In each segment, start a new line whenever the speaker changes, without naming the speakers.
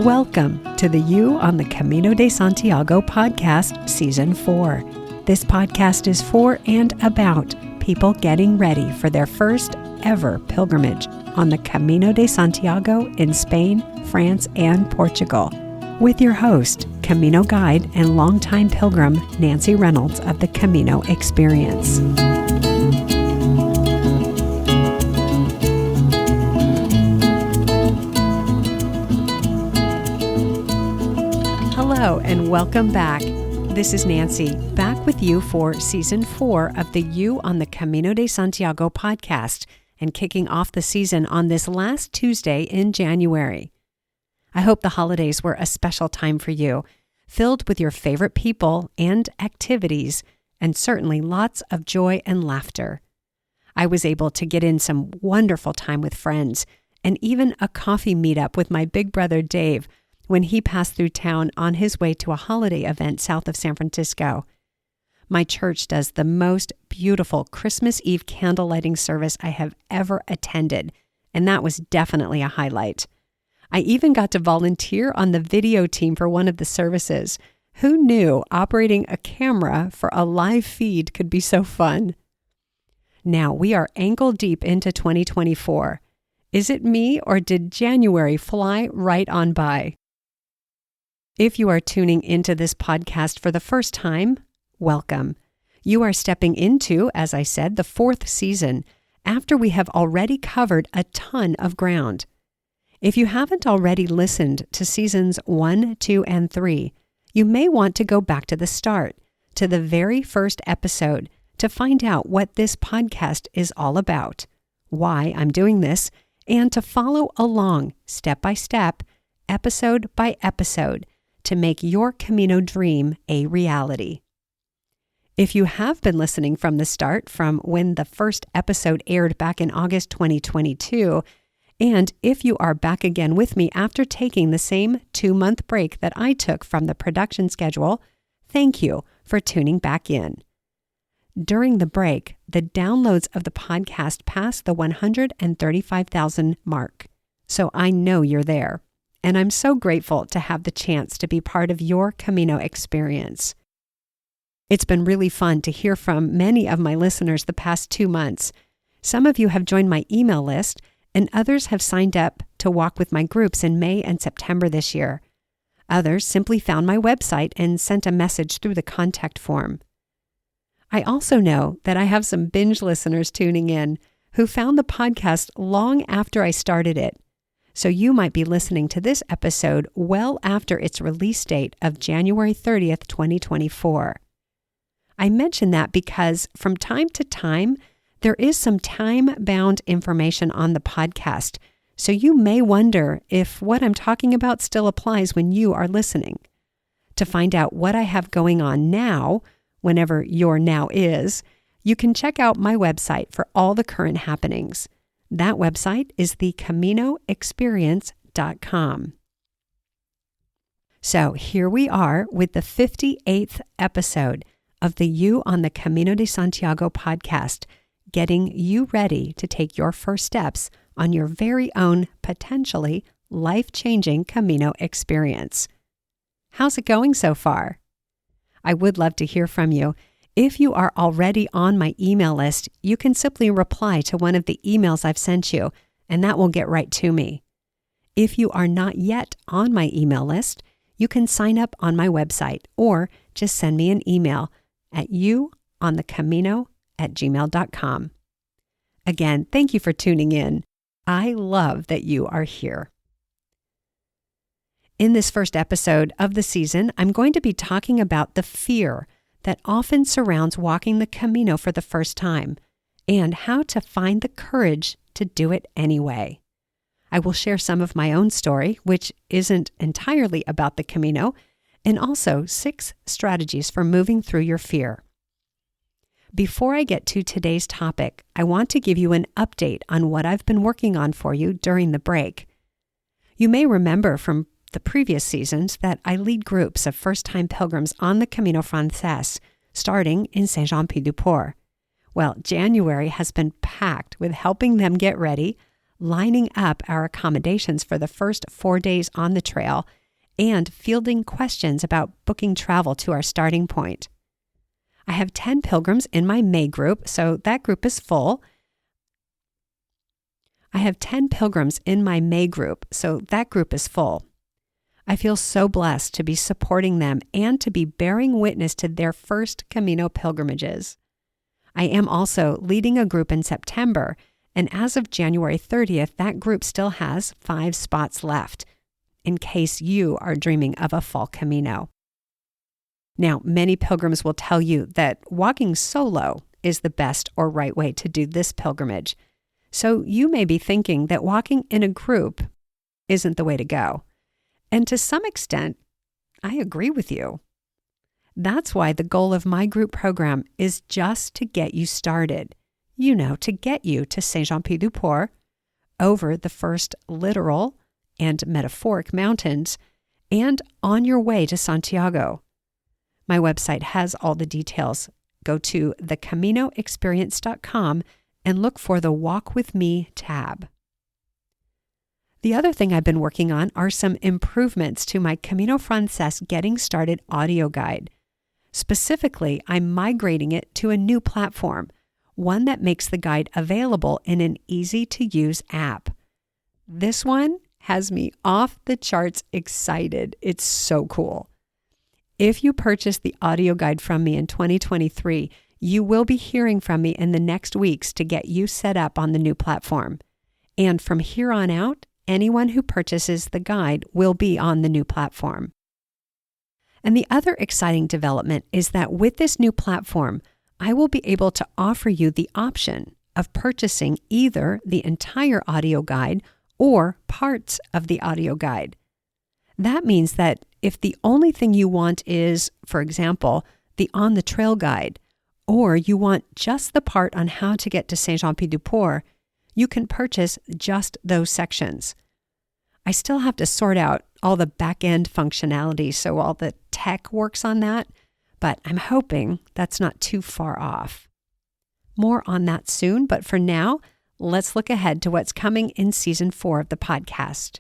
Welcome to the You on the Camino de Santiago podcast, Season 4. This podcast is for and about people getting ready for their first ever pilgrimage on the Camino de Santiago in Spain, France, and Portugal. With your host, Camino guide and longtime pilgrim, Nancy Reynolds of the Camino Experience. Hello and welcome back. This is Nancy, back with you for Season 4 of the You on the Camino de Santiago podcast, and kicking off the season on this last Tuesday in January. I hope the holidays were a special time for you, filled with your favorite people and activities, and certainly lots of joy and laughter. I was able to get in some wonderful time with friends, and even a coffee meetup with my big brother Dave, when he passed through town on his way to a holiday event south of San Francisco. My church does the most beautiful Christmas Eve candle lighting service I have ever attended, and that was definitely a highlight. I even got to volunteer on the video team for one of the services. Who knew operating a camera for a live feed could be so fun? Now we are ankle deep into 2024. Is it me, or did January fly right on by? If you are tuning into this podcast for the first time, welcome. You are stepping into, as I said, the 4th season, after we have already covered a ton of ground. If you haven't already listened to seasons 1, 2, and 3, you may want to go back to the start, to the very first episode, to find out what this podcast is all about, why I'm doing this, and to follow along step by step, episode by episode, to make your Camino dream a reality. If you have been listening from the start, from when the first episode aired back in August 2022, and if you are back again with me after taking the same 2-month break that I took from the production schedule, thank you for tuning back in. During the break, the downloads of the podcast passed the 135,000 mark, so I know you're there. And I'm so grateful to have the chance to be part of your Camino experience. It's been really fun to hear from many of my listeners the past 2 months. Some of you have joined my email list, and others have signed up to walk with my groups in May and September this year. Others simply found my website and sent a message through the contact form. I also know that I have some binge listeners tuning in who found the podcast long after I started it. So you might be listening to this episode well after its release date of January 30th, 2024. I mention that because from time to time, there is some time-bound information on the podcast, so you may wonder if what I'm talking about still applies when you are listening. To find out what I have going on now, whenever your now is, you can check out my website for all the current happenings. That website is the CAMINO-experience.com. So here we are with the 58th episode of the You on the Camino de Santiago podcast, getting you ready to take your first steps on your very own, potentially life-changing Camino experience. How's it going so far? I would love to hear from you. If you are already on my email list, you can simply reply to one of the emails I've sent you, and that will get right to me. If you are not yet on my email list, you can sign up on my website or just send me an email at youonthecamino@gmail.com. Again, thank you for tuning in. I love that you are here. In this first episode of the season, I'm going to be talking about the fear that often surrounds walking the Camino for the first time, and how to find the courage to do it anyway. I will share some of my own story, which isn't entirely about the Camino, and also 6 strategies for moving through your fear. Before I get to today's topic, I want to give you an update on what I've been working on for you during the break. You may remember from the previous seasons that I lead groups of first-time pilgrims on the Camino Frances, starting in Saint-Jean-Pied-du-Port. Well, January has been packed with helping them get ready, lining up our accommodations for the first 4 days on the trail, and fielding questions about booking travel to our starting point. I have 10 pilgrims in my May group, so that group is full. I feel so blessed to be supporting them and to be bearing witness to their first Camino pilgrimages. I am also leading a group in September, and as of January 30th, that group still has 5 spots left, in case you are dreaming of a fall Camino. Now, many pilgrims will tell you that walking solo is the best or right way to do this pilgrimage. So you may be thinking that walking in a group isn't the way to go. And to some extent, I agree with you. That's why the goal of my group program is just to get you started. To get you to Saint-Jean-Pied-du-Port, over the first literal and metaphoric mountains, and on your way to Santiago. My website has all the details. Go to thecaminoexperience.com and look for the Walk With Me tab. The other thing I've been working on are some improvements to my Camino Frances Getting Started audio guide. Specifically, I'm migrating it to a new platform, one that makes the guide available in an easy-to-use app. This one has me off the charts excited. It's so cool. If you purchase the audio guide from me in 2023, you will be hearing from me in the next weeks to get you set up on the new platform. And from here on out, anyone who purchases the guide will be on the new platform. And the other exciting development is that with this new platform, I will be able to offer you the option of purchasing either the entire audio guide or parts of the audio guide. That means that if the only thing you want is, for example, the On the Trail guide, or you want just the part on how to get to Saint-Jean-Pied-du-Port, you can purchase just those sections. I still have to sort out all the back-end functionality so all the tech works on that, but I'm hoping that's not too far off. More on that soon, but for now, let's look ahead to what's coming in Season 4 of the podcast.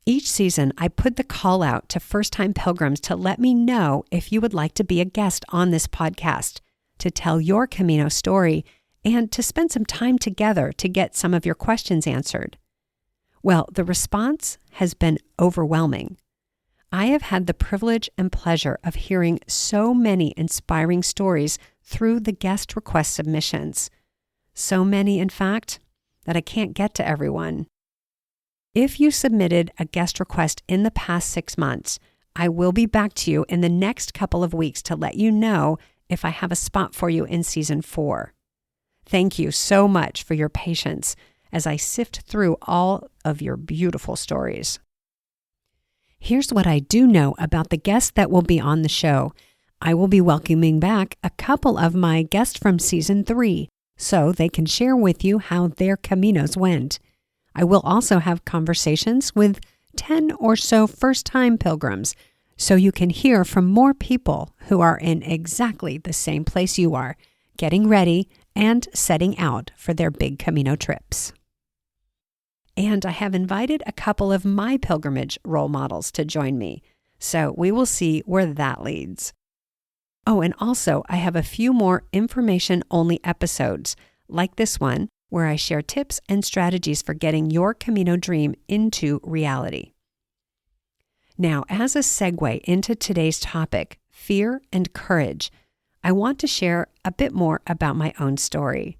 Each season, I put the call out to first-time pilgrims to let me know if you would like to be a guest on this podcast, to tell your Camino story, and to spend some time together to get some of your questions answered. Well, the response has been overwhelming. I have had the privilege and pleasure of hearing so many inspiring stories through the guest request submissions. So many, in fact, that I can't get to everyone. If you submitted a guest request in the past 6 months, I will be back to you in the next couple of weeks to let you know if I have a spot for you in Season 4. Thank you so much for your patience as I sift through all of your beautiful stories. Here's what I do know about the guests that will be on the show. I will be welcoming back a couple of my guests from Season 3, so they can share with you how their Caminos went. I will also have conversations with 10 or so first-time pilgrims, so you can hear from more people who are in exactly the same place you are, getting ready and setting out for their big Camino trips. And I have invited a couple of my pilgrimage role models to join me, so we will see where that leads. Oh, and also I have a few more information-only episodes, like this one, where I share tips and strategies for getting your Camino dream into reality. Now, as a segue into today's topic, fear and courage, I want to share a bit more about my own story.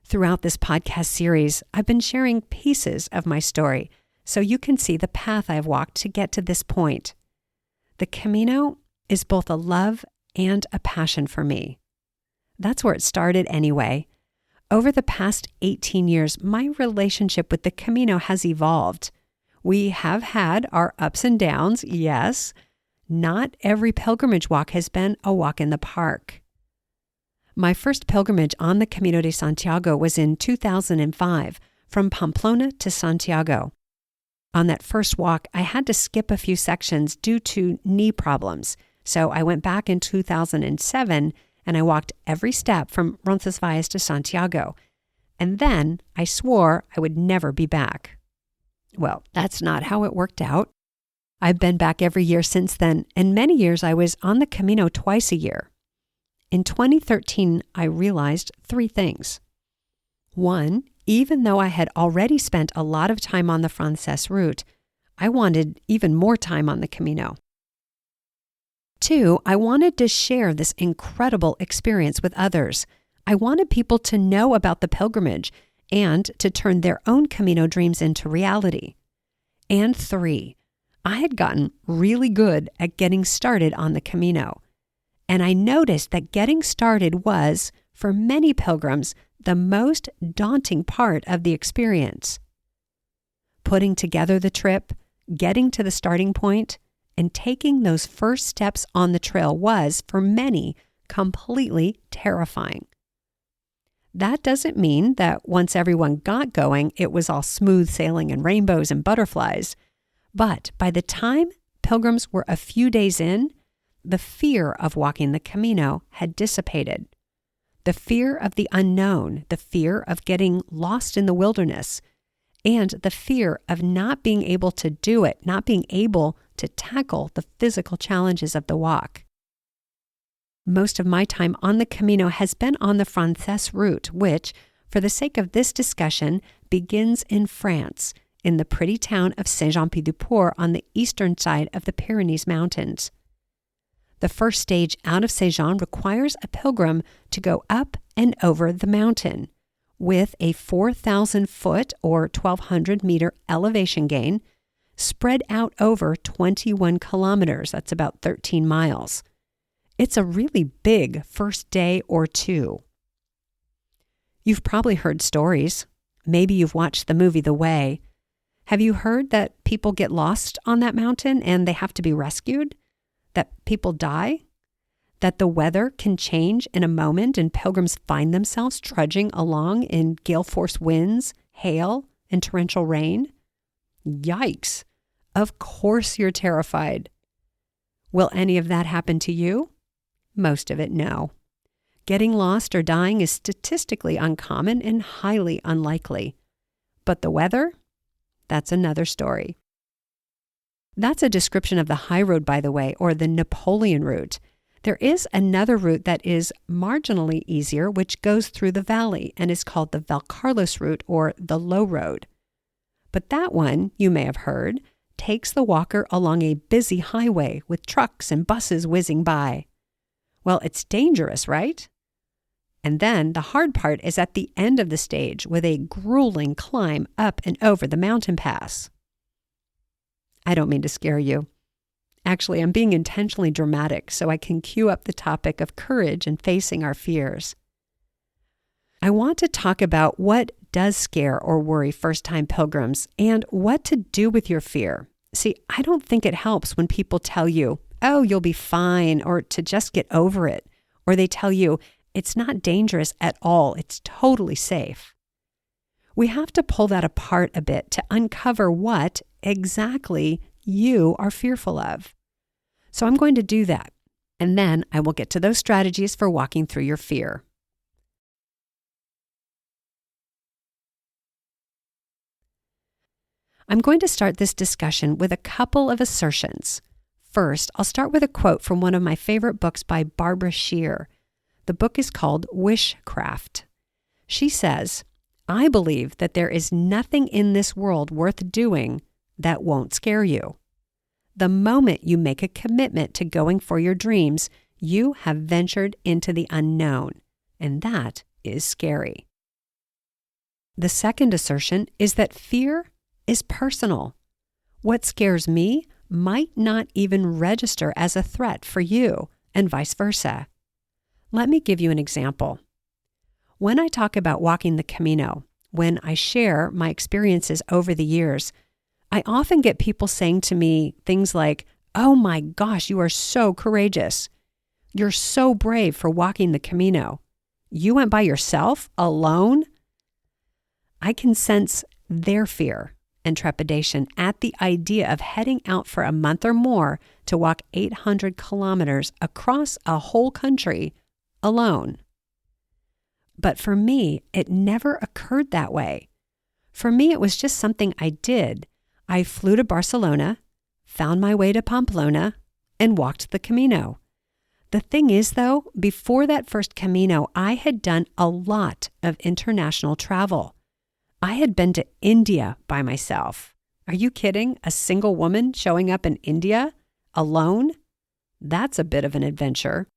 Throughout this podcast series, I've been sharing pieces of my story so you can see the path I've walked to get to this point. The Camino is both a love and a passion for me. That's where it started anyway. Over the past 18 years, my relationship with the Camino has evolved. We have had our ups and downs, yes. Not every pilgrimage walk has been a walk in the park. My first pilgrimage on the Camino de Santiago was in 2005, from Pamplona to Santiago. On that first walk, I had to skip a few sections due to knee problems, so I went back in 2007 and I walked every step from Roncesvalles to Santiago. And then I swore I would never be back. Well, that's not how it worked out. I've been back every year since then, and many years I was on the Camino twice a year. In 2013, I realized 3 things. 1, even though I had already spent a lot of time on the Frances route, I wanted even more time on the Camino. 2, I wanted to share this incredible experience with others. I wanted people to know about the pilgrimage and to turn their own Camino dreams into reality. And 3, I had gotten really good at getting started on the Camino. And I noticed that getting started was, for many pilgrims, the most daunting part of the experience. Putting together the trip, getting to the starting point, and taking those first steps on the trail was, for many, completely terrifying. That doesn't mean that once everyone got going, it was all smooth sailing and rainbows and butterflies. But by the time pilgrims were a few days in, the fear of walking the Camino had dissipated. The fear of the unknown, the fear of getting lost in the wilderness, and the fear of not being able to do it, not being able to tackle the physical challenges of the walk. Most of my time on the Camino has been on the Frances route, which, for the sake of this discussion, begins in France, in the pretty town of Saint-Jean-Pied-du-Port on the eastern side of the Pyrenees Mountains. The first stage out of Saint-Jean requires a pilgrim to go up and over the mountain with a 4,000-foot or 1,200-meter elevation gain spread out over 21 kilometers. That's about 13 miles. It's a really big first day or two. You've probably heard stories. Maybe you've watched the movie The Way. Have you heard that people get lost on that mountain and they have to be rescued? That people die? That the weather can change in a moment and pilgrims find themselves trudging along in gale-force winds, hail, and torrential rain? Yikes! Of course you're terrified. Will any of that happen to you? Most of it, no. Getting lost or dying is statistically uncommon and highly unlikely. But the weather? That's another story. That's a description of the high road, by the way, or the Napoleon route. There is another route that is marginally easier, which goes through the valley and is called the Valcarlos route or the low road. But that one, you may have heard, takes the walker along a busy highway with trucks and buses whizzing by. Well, it's dangerous, right? And then the hard part is at the end of the stage with a grueling climb up and over the mountain pass. I don't mean to scare you. Actually, I'm being intentionally dramatic so I can cue up the topic of courage and facing our fears. I want to talk about what does scare or worry first-time pilgrims and what to do with your fear. See, I don't think it helps when people tell you, oh, you'll be fine, or to just get over it, or they tell you, it's not dangerous at all, it's totally safe. We have to pull that apart a bit to uncover what exactly you are fearful of. So I'm going to do that, and then I will get to those strategies for walking through your fear. I'm going to start this discussion with a couple of assertions. First, I'll start with a quote from one of my favorite books by Barbara Sher. The book is called Wishcraft. She says, I believe that there is nothing in this world worth doing that won't scare you. The moment you make a commitment to going for your dreams, you have ventured into the unknown, and that is scary. The second assertion is that fear is personal. What scares me might not even register as a threat for you, and vice versa. Let me give you an example. When I talk about walking the Camino, when I share my experiences over the years, I often get people saying to me things like, oh my gosh, you are so courageous. You're so brave for walking the Camino. You went by yourself, alone? I can sense their fear and trepidation at the idea of heading out for a month or more to walk 800 kilometers across a whole country alone. But for me, it never occurred that way. For me, it was just something I did. I flew to Barcelona, found my way to Pamplona, and walked the Camino. The thing is, though, before that first Camino, I had done a lot of international travel. I had been to India by myself. Are you kidding? A single woman showing up in India alone? That's a bit of an adventure.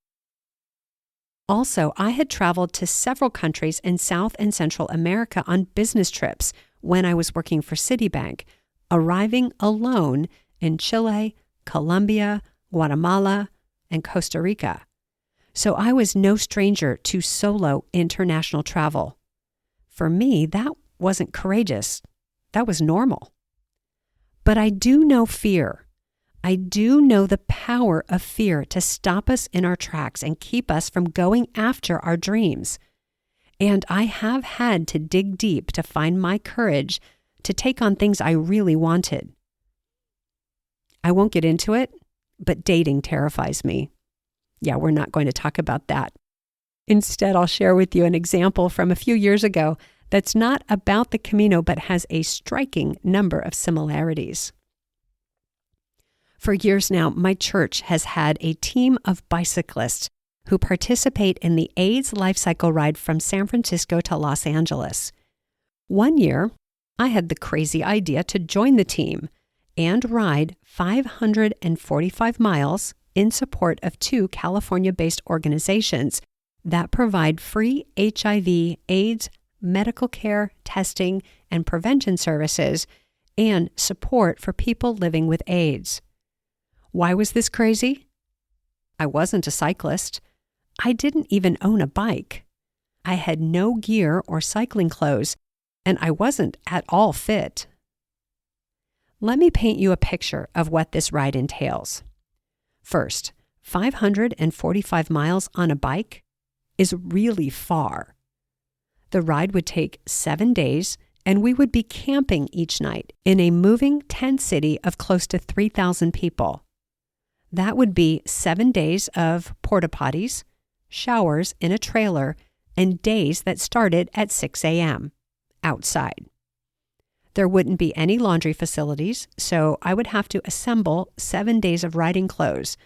Also, I had traveled to several countries in South and Central America on business trips when I was working for Citibank, arriving alone in Chile, Colombia, Guatemala, and Costa Rica. So I was no stranger to solo international travel. For me, that wasn't courageous. That was normal. But I do know fear. I do know the power of fear to stop us in our tracks and keep us from going after our dreams. And I have had to dig deep to find my courage to take on things I really wanted. I won't get into it, but dating terrifies me. Yeah, we're not going to talk about that. Instead, I'll share with you an example from a few years ago that's not about the Camino, but has a striking number of similarities. For years now, my church has had a team of bicyclists who participate in the AIDS Life Cycle Ride from San Francisco to Los Angeles. One year, I had the crazy idea to join the team and ride 545 miles in support of 2 California-based organizations that provide free HIV/AIDS medical care, testing, and prevention services, and support for people living with AIDS. Why was this crazy? I wasn't a cyclist. I didn't even own a bike. I had no gear or cycling clothes, and I wasn't at all fit. Let me paint you a picture of what this ride entails. First, 545 miles on a bike is really far. The ride would take 7 days, and we would be camping each night in a moving tent city of close to 3,000 people. That would be 7 days of porta potties, showers in a trailer, and days that started at 6 a.m. outside. There wouldn't be any laundry facilities, so I would have to assemble 7 days of riding clothes,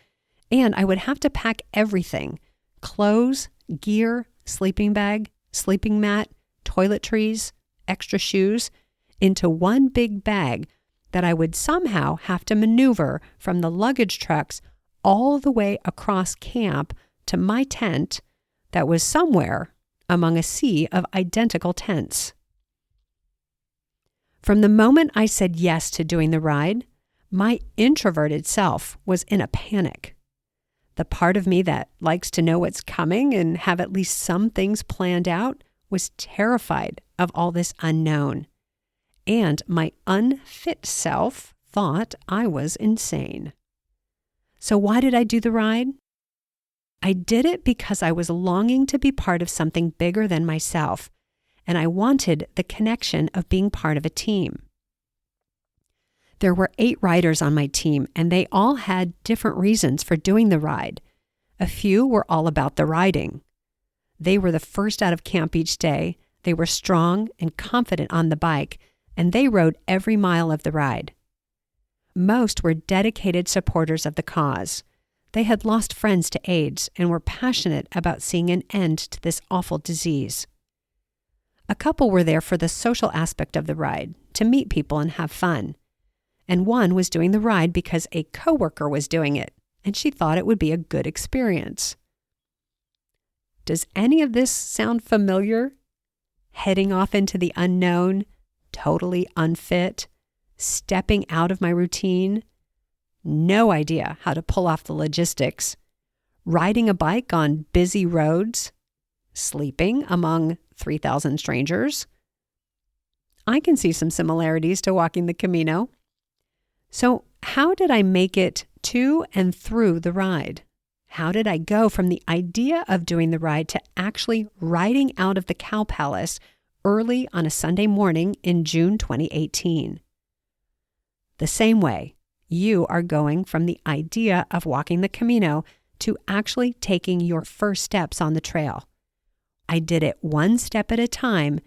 and I would have to pack everything: clothes, gear, sleeping bag, sleeping mat, toiletries, extra shoes, into one big bag that I would somehow have to maneuver from the luggage trucks all the way across camp to my tent that was somewhere among a sea of identical tents. From the moment I said yes to doing the ride, my introverted self was in a panic. The part of me that likes to know what's coming and have at least some things planned out was terrified of all this unknown. And my unfit self thought I was insane. So why did I do the ride? I did it because I was longing to be part of something bigger than myself, and I wanted the connection of being part of a team. There were 8 riders on my team, and they all had different reasons for doing the ride. A few were all about the riding. They were the first out of camp each day. They were strong and confident on the bike, and they rode every mile of the ride. Most were dedicated supporters of the cause. They had lost friends to AIDS and were passionate about seeing an end to this awful disease. A couple were there for the social aspect of the ride, to meet people and have fun. And one was doing the ride because a coworker was doing it, and she thought it would be a good experience. Does any of this sound familiar? Heading off into the unknown, totally unfit, stepping out of my routine, no idea how to pull off the logistics, riding a bike on busy roads, sleeping among 3,000 strangers. I can see some similarities to walking the Camino. So how did I make it to and through the ride? How did I go from the idea of doing the ride to actually riding out of the Cow Palace early on a Sunday morning in June 2018? The same way, you are going from the idea of walking the Camino to actually taking your first steps on the trail. I did it one step at a time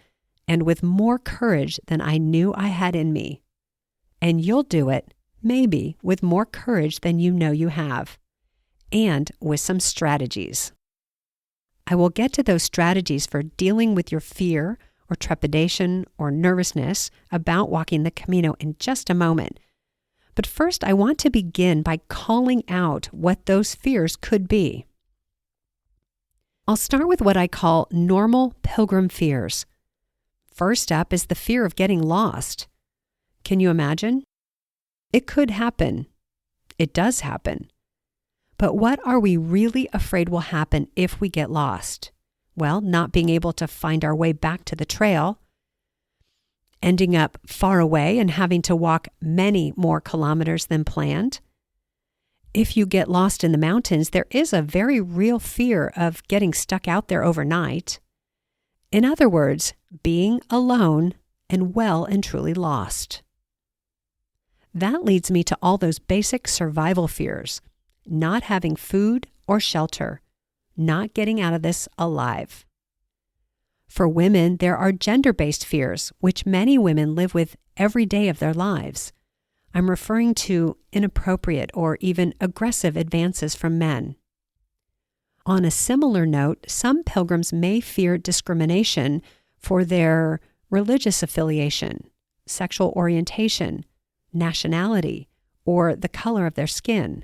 and with more courage than I knew I had in me. And you'll do it, maybe, with more courage than you know you have, and with some strategies. I will get to those strategies for dealing with your fear or trepidation or nervousness about walking the Camino in just a moment. But first, I want to begin by calling out what those fears could be. I'll start with what I call normal pilgrim fears. First up is the fear of getting lost. Can you imagine? It could happen. It does happen. But what are we really afraid will happen if we get lost? Well, not being able to find our way back to the trail, ending up far away and having to walk many more kilometers than planned. If you get lost in the mountains, there is a very real fear of getting stuck out there overnight. In other words, being alone and well and truly lost. That leads me to all those basic survival fears. Not having food or shelter, not getting out of this alive. For women, there are gender-based fears, which many women live with every day of their lives. I'm referring to inappropriate or even aggressive advances from men. On a similar note, some pilgrims may fear discrimination for their religious affiliation, sexual orientation, nationality, or the color of their skin.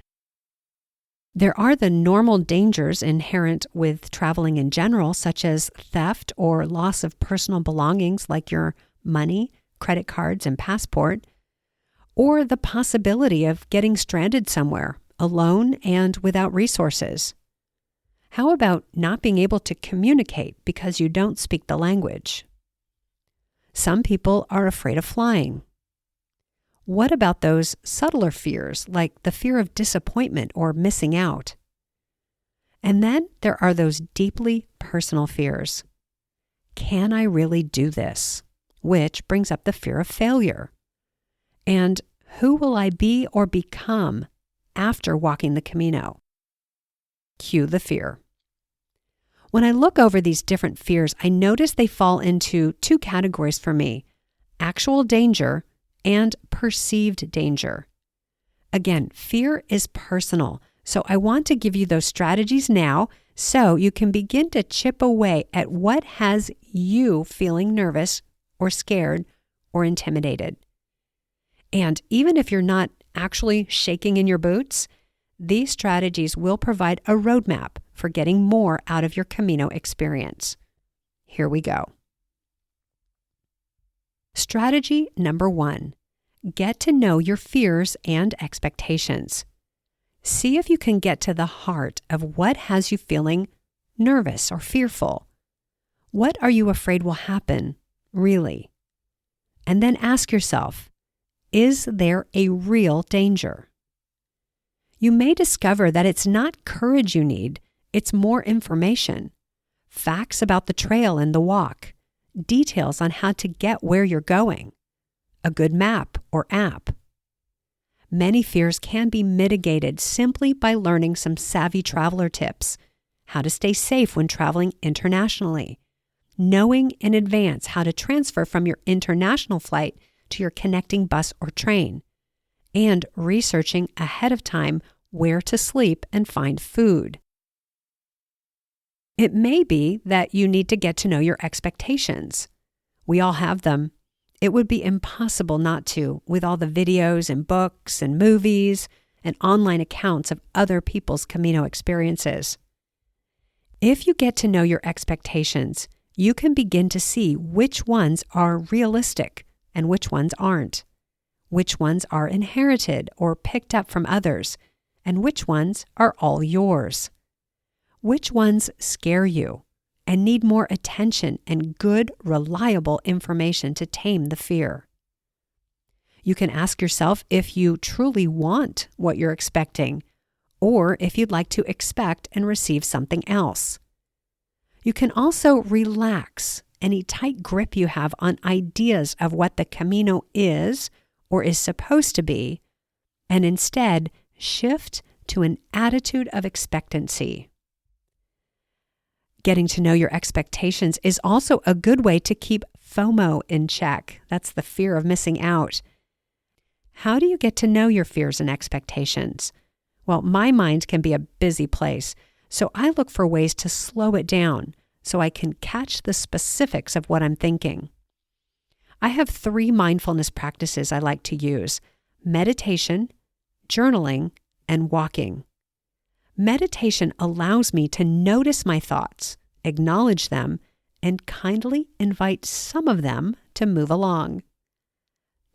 There are the normal dangers inherent with traveling in general, such as theft or loss of personal belongings like your money, credit cards, and passport, or the possibility of getting stranded somewhere, alone and without resources. How about not being able to communicate because you don't speak the language? Some people are afraid of flying. What about those subtler fears, like the fear of disappointment or missing out? And then there are those deeply personal fears. Can I really do this? Which brings up the fear of failure. And who will I be or become after walking the Camino? Cue the fear. When I look over these different fears, I notice they fall into two categories for me: actual danger and perceived danger. Again, fear is personal, so I want to give you those strategies now so you can begin to chip away at what has you feeling nervous or scared or intimidated. And even if you're not actually shaking in your boots, these strategies will provide a roadmap for getting more out of your Camino experience. Here we go. Strategy number 1, get to know your fears and expectations. See if you can get to the heart of what has you feeling nervous or fearful. What are you afraid will happen, really? And then ask yourself, is there a real danger? You may discover that it's not courage you need, it's more information. Facts about the trail and the walk. Details on how to get where you're going, a good map or app. Many fears can be mitigated simply by learning some savvy traveler tips, how to stay safe when traveling internationally, knowing in advance how to transfer from your international flight to your connecting bus or train, and researching ahead of time where to sleep and find food. It may be that you need to get to know your expectations. We all have them. It would be impossible not to, with all the videos and books and movies and online accounts of other people's Camino experiences. If you get to know your expectations, you can begin to see which ones are realistic and which ones aren't, which ones are inherited or picked up from others, and which ones are all yours. Which ones scare you and need more attention and good, reliable information to tame the fear? You can ask yourself if you truly want what you're expecting, or if you'd like to expect and receive something else. You can also relax any tight grip you have on ideas of what the Camino is or is supposed to be, and instead shift to an attitude of expectancy. Getting to know your expectations is also a good way to keep FOMO in check. That's the fear of missing out. How do you get to know your fears and expectations? Well, my mind can be a busy place, so I look for ways to slow it down so I can catch the specifics of what I'm thinking. I have 3 mindfulness practices I like to use: meditation, journaling, and walking. Meditation allows me to notice my thoughts, acknowledge them, and kindly invite some of them to move along.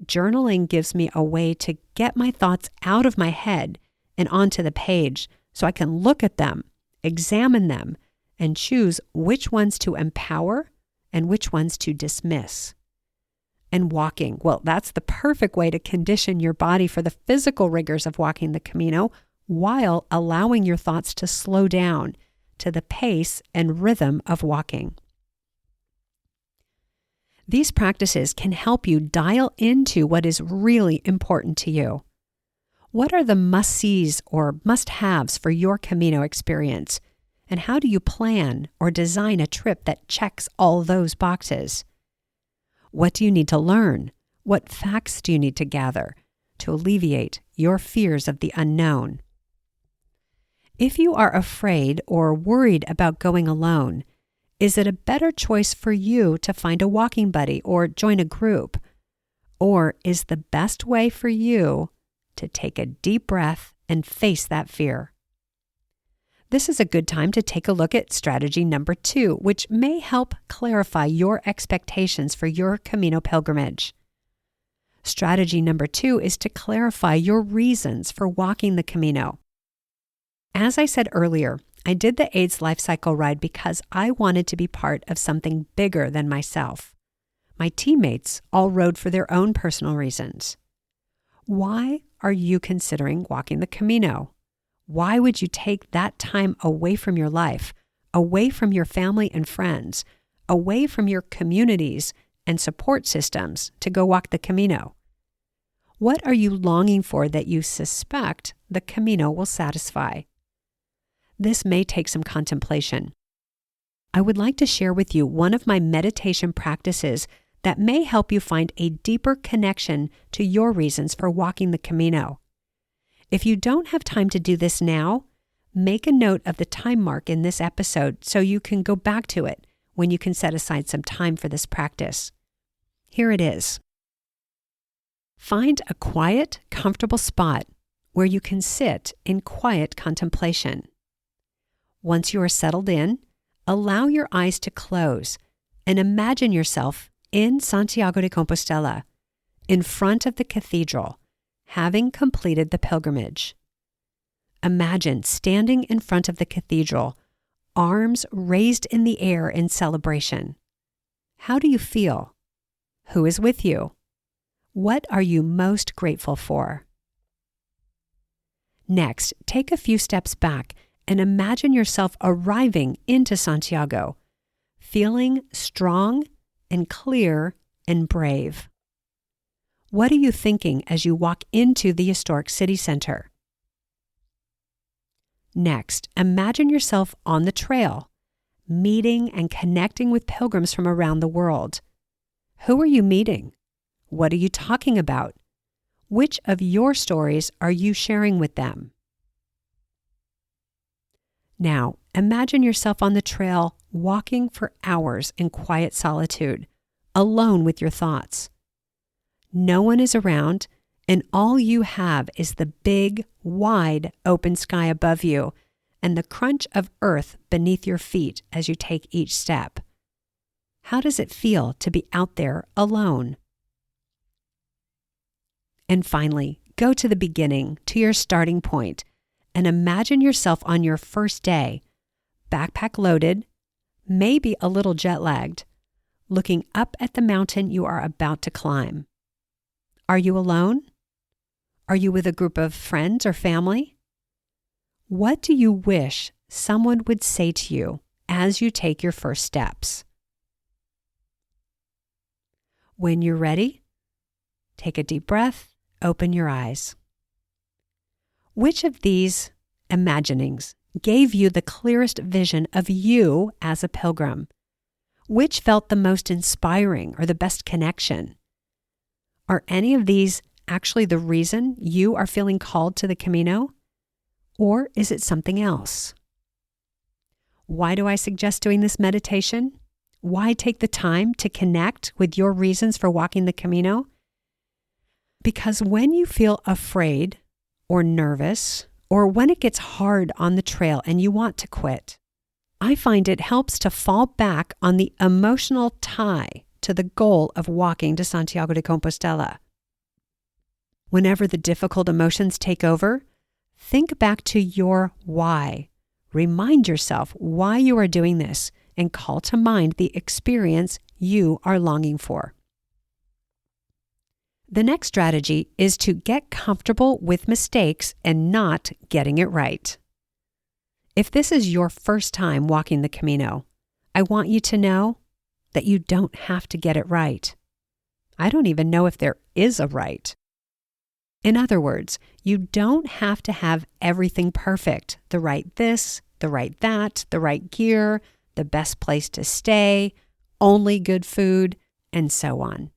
Journaling gives me a way to get my thoughts out of my head and onto the page so I can look at them, examine them, and choose which ones to empower and which ones to dismiss. And walking, well, that's the perfect way to condition your body for the physical rigors of walking the Camino while allowing your thoughts to slow down to the pace and rhythm of walking. These practices can help you dial into what is really important to you. What are the must-sees or must-haves for your Camino experience? And how do you plan or design a trip that checks all those boxes? What do you need to learn? What facts do you need to gather to alleviate your fears of the unknown? If you are afraid or worried about going alone, is it a better choice for you to find a walking buddy or join a group? Or is the best way for you to take a deep breath and face that fear? This is a good time to take a look at strategy number 2, which may help clarify your expectations for your Camino pilgrimage. Strategy number 2 is to clarify your reasons for walking the Camino. As I said earlier, I did the AIDS Life Cycle ride because I wanted to be part of something bigger than myself. My teammates all rode for their own personal reasons. Why are you considering walking the Camino? Why would you take that time away from your life, away from your family and friends, away from your communities and support systems to go walk the Camino? What are you longing for that you suspect the Camino will satisfy? This may take some contemplation. I would like to share with you one of my meditation practices that may help you find a deeper connection to your reasons for walking the Camino. If you don't have time to do this now, make a note of the time mark in this episode so you can go back to it when you can set aside some time for this practice. Here it is. Find a quiet, comfortable spot where you can sit in quiet contemplation. Once you are settled in, allow your eyes to close and imagine yourself in Santiago de Compostela, in front of the cathedral, having completed the pilgrimage. Imagine standing in front of the cathedral, arms raised in the air in celebration. How do you feel? Who is with you? What are you most grateful for? Next, take a few steps back and imagine yourself arriving into Santiago, feeling strong and clear and brave. What are you thinking as you walk into the historic city center? Next, imagine yourself on the trail, meeting and connecting with pilgrims from around the world. Who are you meeting? What are you talking about? Which of your stories are you sharing with them? Now, imagine yourself on the trail walking for hours in quiet solitude, alone with your thoughts. No one is around, and all you have is the big, wide, open sky above you and the crunch of earth beneath your feet as you take each step. How does it feel to be out there alone? And finally, go to the beginning, to your starting point, and imagine yourself on your first day, backpack loaded, maybe a little jet-lagged, looking up at the mountain you are about to climb. Are you alone? Are you with a group of friends or family? What do you wish someone would say to you as you take your first steps? When you're ready, take a deep breath, open your eyes. Which of these imaginings gave you the clearest vision of you as a pilgrim? Which felt the most inspiring or the best connection? Are any of these actually the reason you are feeling called to the Camino? Or is it something else? Why do I suggest doing this meditation? Why take the time to connect with your reasons for walking the Camino? Because when you feel afraid or nervous, or when it gets hard on the trail and you want to quit, I find it helps to fall back on the emotional tie to the goal of walking to Santiago de Compostela. Whenever the difficult emotions take over, think back to your why. Remind yourself why you are doing this and call to mind the experience you are longing for. The next strategy is to get comfortable with mistakes and not getting it right. If this is your first time walking the Camino, I want you to know that you don't have to get it right. I don't even know if there is a right. In other words, you don't have to have everything perfect, the right this, the right that, the right gear, the best place to stay, only good food, and so on.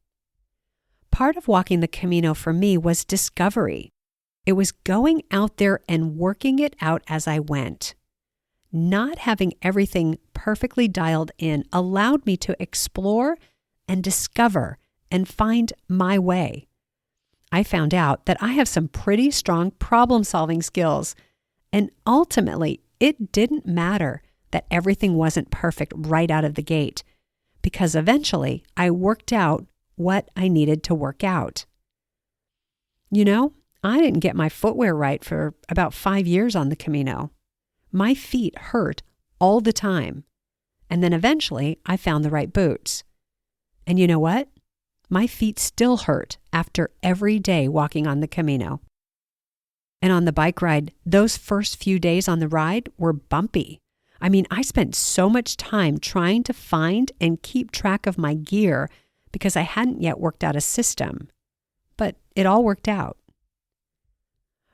Part of walking the Camino for me was discovery. It was going out there and working it out as I went. Not having everything perfectly dialed in allowed me to explore and discover and find my way. I found out that I have some pretty strong problem-solving skills, and ultimately, it didn't matter that everything wasn't perfect right out of the gate, because eventually I worked out what I needed to work out. You know, I didn't get my footwear right for about 5 years on the Camino. My feet hurt all the time, and then eventually I found the right boots. And you know what? My feet still hurt after every day walking on the Camino. And on the bike ride, those first few days on the ride were bumpy. I mean, I spent so much time trying to find and keep track of my gear because I hadn't yet worked out a system. But it all worked out.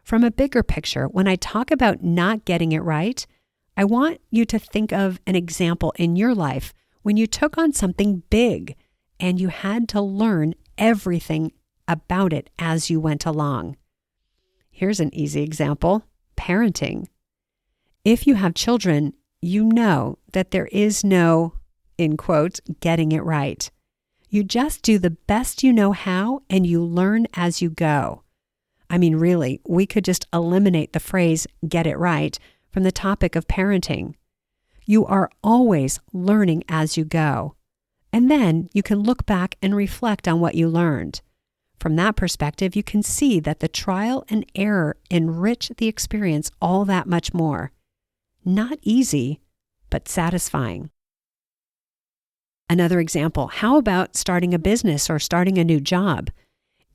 From a bigger picture, when I talk about not getting it right, I want you to think of an example in your life when you took on something big and you had to learn everything about it as you went along. Here's an easy example: parenting. If you have children, you know that there is no, in quotes, getting it right. You just do the best you know how and you learn as you go. I mean, really, we could just eliminate the phrase get it right from the topic of parenting. You are always learning as you go. And then you can look back and reflect on what you learned. From that perspective, you can see that the trial and error enrich the experience all that much more. Not easy, but satisfying. Another example, how about starting a business or starting a new job?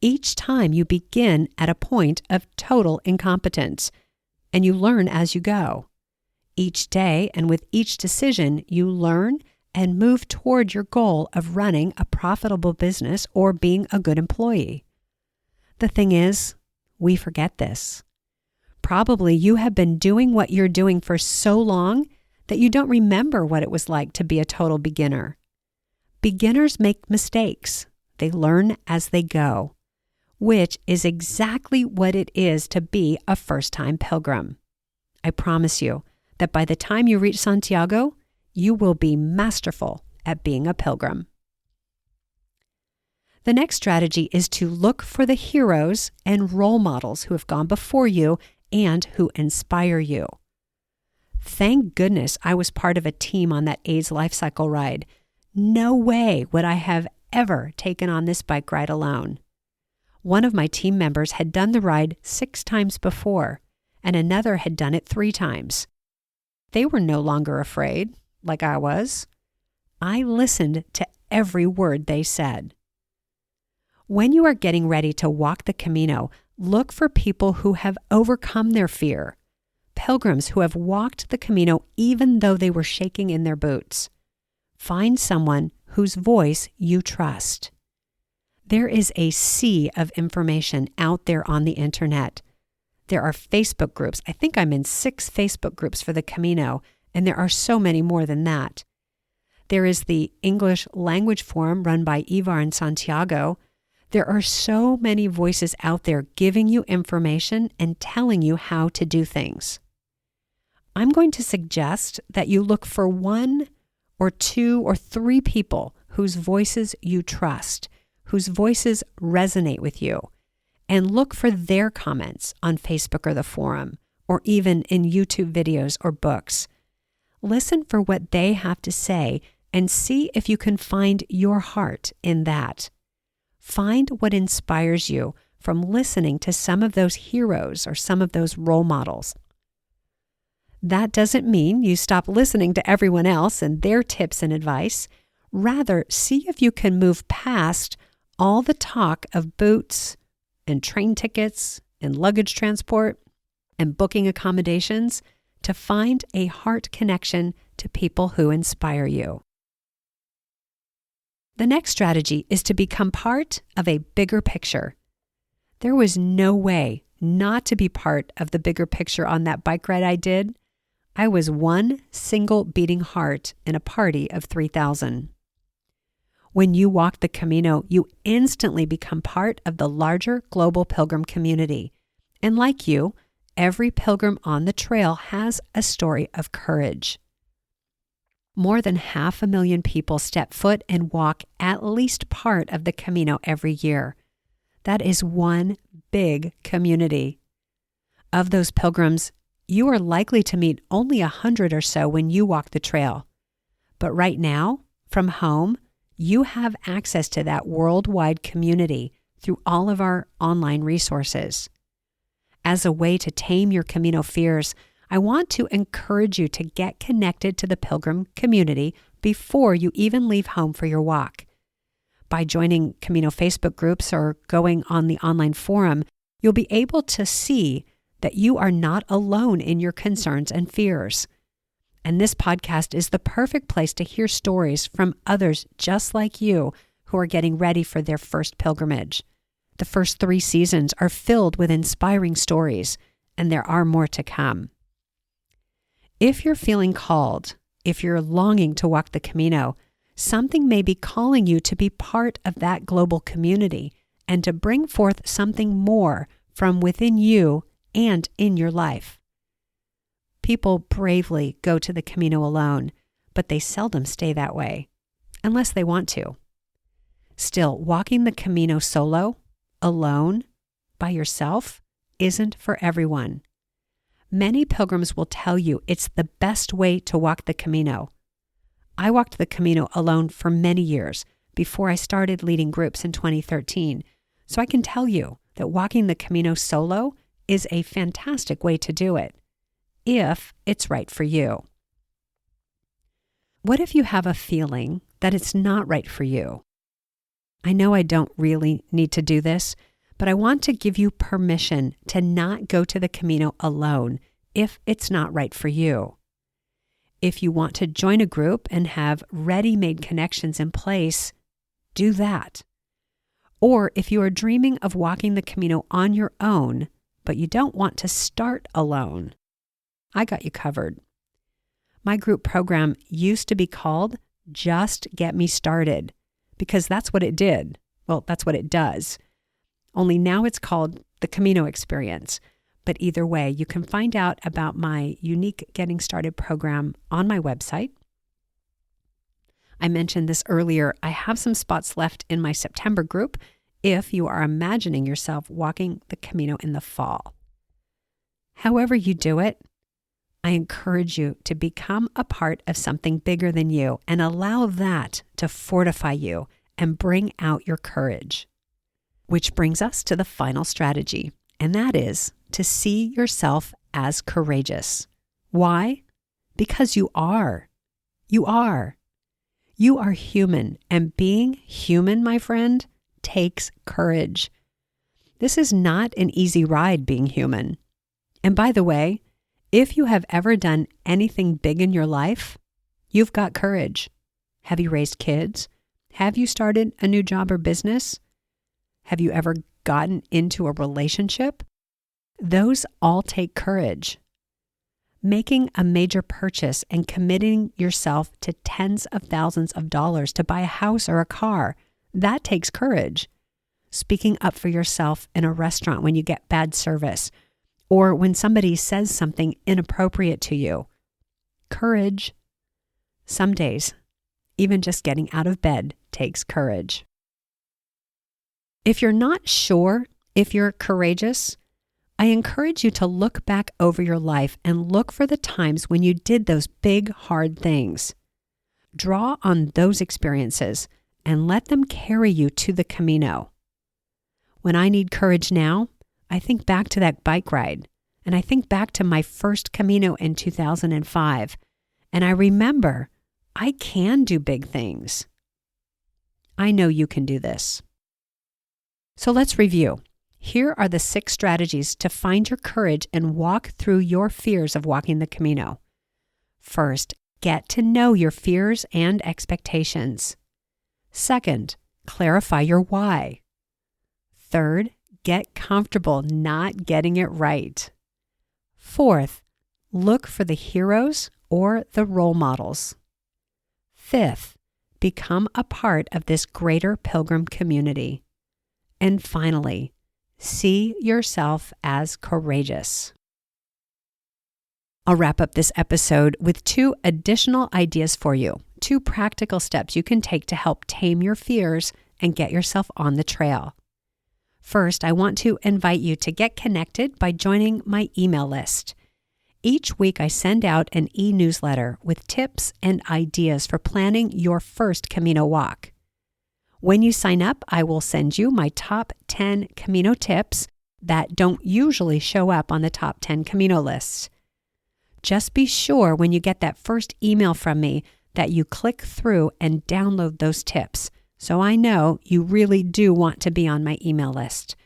Each time you begin at a point of total incompetence, and you learn as you go. Each day and with each decision, you learn and move toward your goal of running a profitable business or being a good employee. The thing is, we forget this. Probably you have been doing what you're doing for so long that you don't remember what it was like to be a total beginner. Beginners make mistakes. They learn as they go, which is exactly what it is to be a first-time pilgrim. I promise you that by the time you reach Santiago, you will be masterful at being a pilgrim. The next strategy is to look for the heroes and role models who have gone before you and who inspire you. Thank goodness I was part of a team on that AIDS Life Cycle ride. No way would I have ever taken on this bike ride alone. One of my team members had done the ride 6 times before, and another had done it 3 times. They were no longer afraid, like I was. I listened to every word they said. When you are getting ready to walk the Camino, look for people who have overcome their fear, pilgrims who have walked the Camino even though they were shaking in their boots. Find someone whose voice you trust. There is a sea of information out there on the internet. There are Facebook groups. I think I'm in 6 Facebook groups for the Camino, and there are so many more than that. There is the English language forum run by Ivar in Santiago. There are so many voices out there giving you information and telling you how to do things. I'm going to suggest that you look for 1 or 2 or 3 people whose voices you trust, whose voices resonate with you, and look for their comments on Facebook or the forum, or even in YouTube videos or books. Listen for what they have to say and see if you can find your heart in that. Find what inspires you from listening to some of those heroes or some of those role models. That doesn't mean you stop listening to everyone else and their tips and advice. Rather, see if you can move past all the talk of boots and train tickets and luggage transport and booking accommodations to find a heart connection to people who inspire you. The next strategy is to become part of a bigger picture. There was no way not to be part of the bigger picture on that bike ride I did. I was one single beating heart in a party of 3,000. When you walk the Camino, you instantly become part of the larger global pilgrim community. And like you, every pilgrim on the trail has a story of courage. More than 500,000 people step foot and walk at least part of the Camino every year. That is one big community. Of those pilgrims, you are likely to meet only 100 or so when you walk the trail. But right now, from home, you have access to that worldwide community through all of our online resources. As a way to tame your Camino fears, I want to encourage you to get connected to the pilgrim community before you even leave home for your walk. By joining Camino Facebook groups or going on the online forum, you'll be able to see that you are not alone in your concerns and fears. And this podcast is the perfect place to hear stories from others just like you who are getting ready for their first pilgrimage. The first 3 seasons are filled with inspiring stories, and there are more to come. If you're feeling called, if you're longing to walk the Camino, something may be calling you to be part of that global community and to bring forth something more from within you and in your life. People bravely go to the Camino alone, but they seldom stay that way, unless they want to. Still, walking the Camino solo, alone, by yourself, isn't for everyone. Many pilgrims will tell you it's the best way to walk the Camino. I walked the Camino alone for many years before I started leading groups in 2013, so I can tell you that walking the Camino solo is a fantastic way to do it, if it's right for you. What if you have a feeling that it's not right for you? I know I don't really need to do this, but I want to give you permission to not go to the Camino alone if it's not right for you. If you want to join a group and have ready-made connections in place, do that. Or if you are dreaming of walking the Camino on your own, but you don't want to start alone, I got you covered. My group program used to be called Just Get Me Started, because that's what it did. Well, that's what it does. Only now it's called the Camino Experience. But either way, you can find out about my unique Getting Started program on my website. I mentioned this earlier. I have some spots left in my September group if you are imagining yourself walking the Camino in the fall. However you do it, I encourage you to become a part of something bigger than you and allow that to fortify you and bring out your courage. Which brings us to the final strategy, and that is to see yourself as courageous. Why? Because you are. You are. You are human, and being human, my friend, takes courage. This is not an easy ride, being human. And by the way, if you have ever done anything big in your life, you've got courage. Have you raised kids? Have you started a new job or business? Have you ever gotten into a relationship? Those all take courage. Making a major purchase and committing yourself to tens of thousands of dollars to buy a house or a car, that takes courage. Speaking up for yourself in a restaurant when you get bad service, or when somebody says something inappropriate to you. Courage. Some days, even just getting out of bed takes courage. If you're not sure if you're courageous, I encourage you to look back over your life and look for the times when you did those big, hard things. Draw on those experiences and let them carry you to the Camino. When I need courage now, I think back to that bike ride, and I think back to my first Camino in 2005, and I remember I can do big things. I know you can do this. So let's review. Here are the 6 strategies to find your courage and walk through your fears of walking the Camino. First, get to know your fears and expectations. Second, clarify your why. Third, get comfortable not getting it right. Fourth, look for the heroes or the role models. Fifth, become a part of this greater pilgrim community. And finally, see yourself as courageous. I'll wrap up this episode with 2 additional ideas for you, 2 practical steps you can take to help tame your fears and get yourself on the trail. First, I want to invite you to get connected by joining my email list. Each week, I send out an e-newsletter with tips and ideas for planning your first Camino walk. When you sign up, I will send you my top 10 Camino tips that don't usually show up on the top 10 Camino lists. Just be sure when you get that first email from me that you click through and download those tips, so I know you really do want to be on my email list.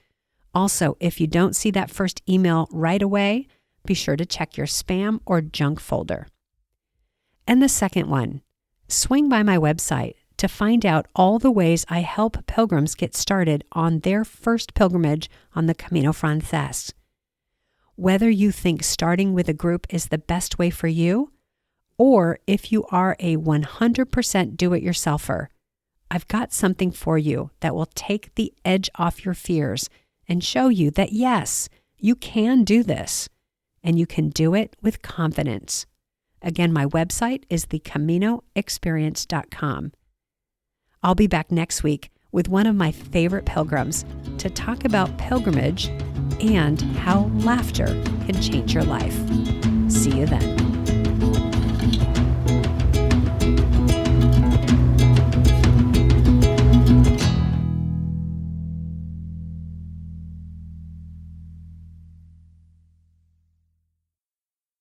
Also, if you don't see that first email right away, be sure to check your spam or junk folder. And the second one, swing by my website to find out all the ways I help pilgrims get started on their first pilgrimage on the Camino Frances. Whether you think starting with a group is the best way for you, or if you are a 100% do-it-yourselfer, I've got something for you that will take the edge off your fears and show you that yes, you can do this, and you can do it with confidence. Again, my website is thecaminoexperience.com. I'll be back next week with one of my favorite pilgrims to talk about pilgrimage and how laughter can change your life. See you then.